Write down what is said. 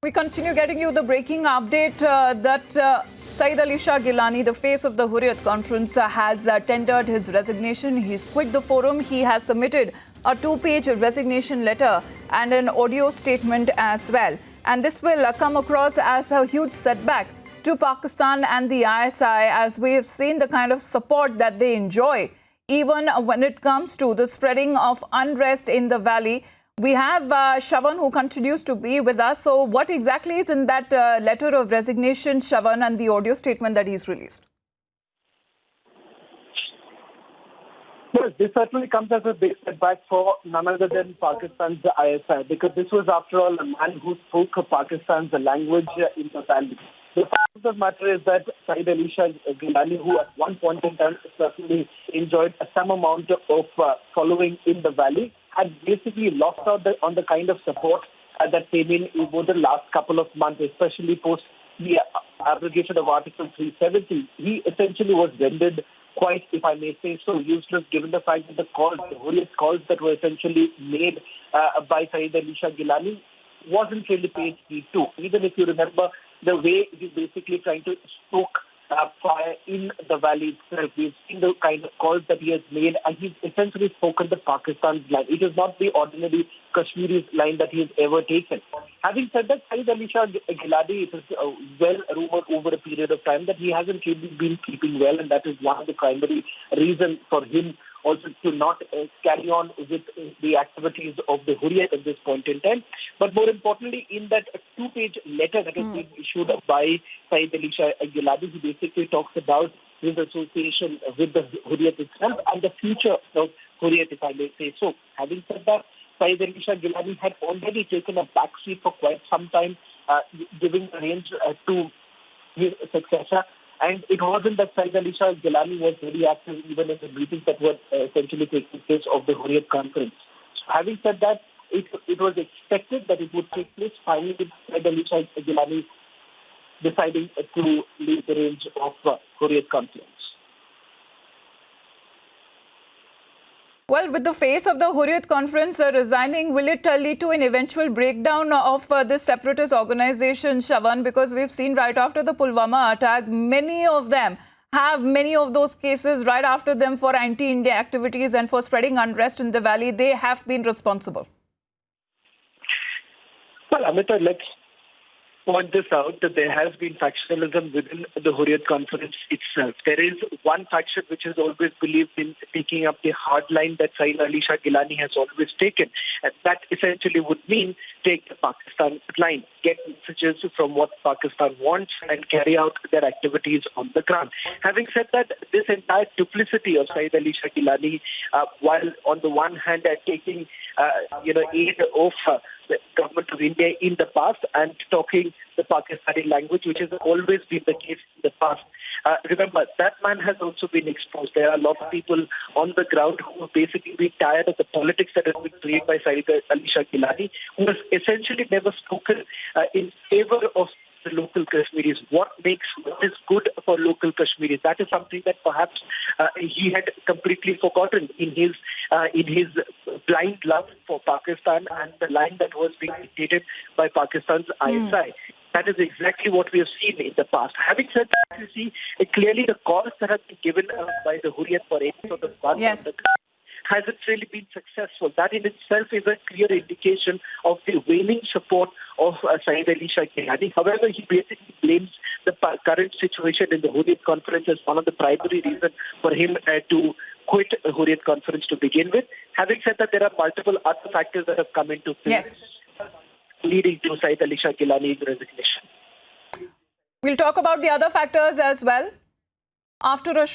We continue getting you the breaking update that Syed Shah Geelani, the face of the Hurriyat conference, has tendered his resignation. He's quit the forum. He has submitted a 2-page resignation letter and an audio statement as well. And this will come across as a huge setback to Pakistan and the ISI, as we have seen the kind of support that they enjoy, even when it comes to the spreading of unrest in the valley. We have Shavan, who continues to be with us. So what exactly is in that letter of resignation, Shavan, and the audio statement that he's released? Yes, this certainly comes as a big setback for none other than Pakistan's ISI, because this was, after all, a man who spoke Pakistan's language in the valley. The fact of the matter is that Syed Shah Geelani, who at one point in time certainly enjoyed some amount of following in the valley, had basically lost out on the kind of support that came in over the last couple of months, especially post the abrogation of Article 370. He essentially was rendered quite, if I may say so, useless, given the fact that the Hurriyat calls that were essentially made by Syed Shah Geelani wasn't really paid heed to. Even if you remember the way he's basically trying to stoke fire in the valley itself. We've seen the kind of calls that he has made, and he's essentially spoken the Pakistan's line. It is not the ordinary Kashmiri's line that he has ever taken. Having said that, Syed Shah Geelani, it is well rumored over a period of time that he hasn't really been keeping well, and that is one of the primary reasons for him also to not carry on with the activities of the Hurriyat at this point in time. But more importantly, in that 2-page letter that has been issued by Syed Shah Geelani, he basically talks about his association with the Hurriyat itself and the future of Hurriyat, if I may say so. Having said that, Syed Shah Geelani had already taken a backseat for quite some time, giving the reins to his successor. And it wasn't that Syed Shah Geelani was very active even in the meetings that were essentially taking place of the Hurriyat conference. So having said that, it was expected that it would take place. Finally, with Syed Shah Geelani deciding to leave the reins of Hurriyat conference. Well, with the face of the Hurriyat conference resigning, will it lead to an eventual breakdown of this separatist organization, Shavan? Because we've seen right after the Pulwama attack, many of them have many of those cases right after them for anti-India activities and for spreading unrest in the valley. They have been responsible. Well, Amita, let's point this out, that there has been factionalism within the Hurriyat conference itself. There is one faction which has always believed in taking up the hard line that Syed Shah Geelani has always taken. And that essentially would mean take the Pakistan line, get messages from what Pakistan wants and carry out their activities on the ground. Having said that, this entire duplicity of Syed Shah Geelani, while on the one hand taking aid of the government of India in the past and talking the Pakistani language, which has always been the case in the past. Remember, that man has also been exposed. There are a lot of people on the ground who have basically been tired of the politics that has been created by Syed Shah Geelani, who has essentially never spoken in favor of the local Kashmiris. What is good for local Kashmiris? That is something that perhaps he had completely forgotten in his blind love for Pakistan and the line that was being dictated by Pakistan's ISI. That is exactly what we have seen in the past. Having said that, you see, clearly the cause that has been given by the Hurriyat for any sort of one hasn't really been successful. That in itself is a clear indication of the waning support of Syed Shah Geelani. However, he basically blames the current situation in the Hurriyat conference as one of the primary reasons for him to quit the Hurriyat conference to begin with. Having said that, there are multiple other factors that have come into play, leading to Syed Shah Geelani's resignation. We'll talk about the other factors as well after a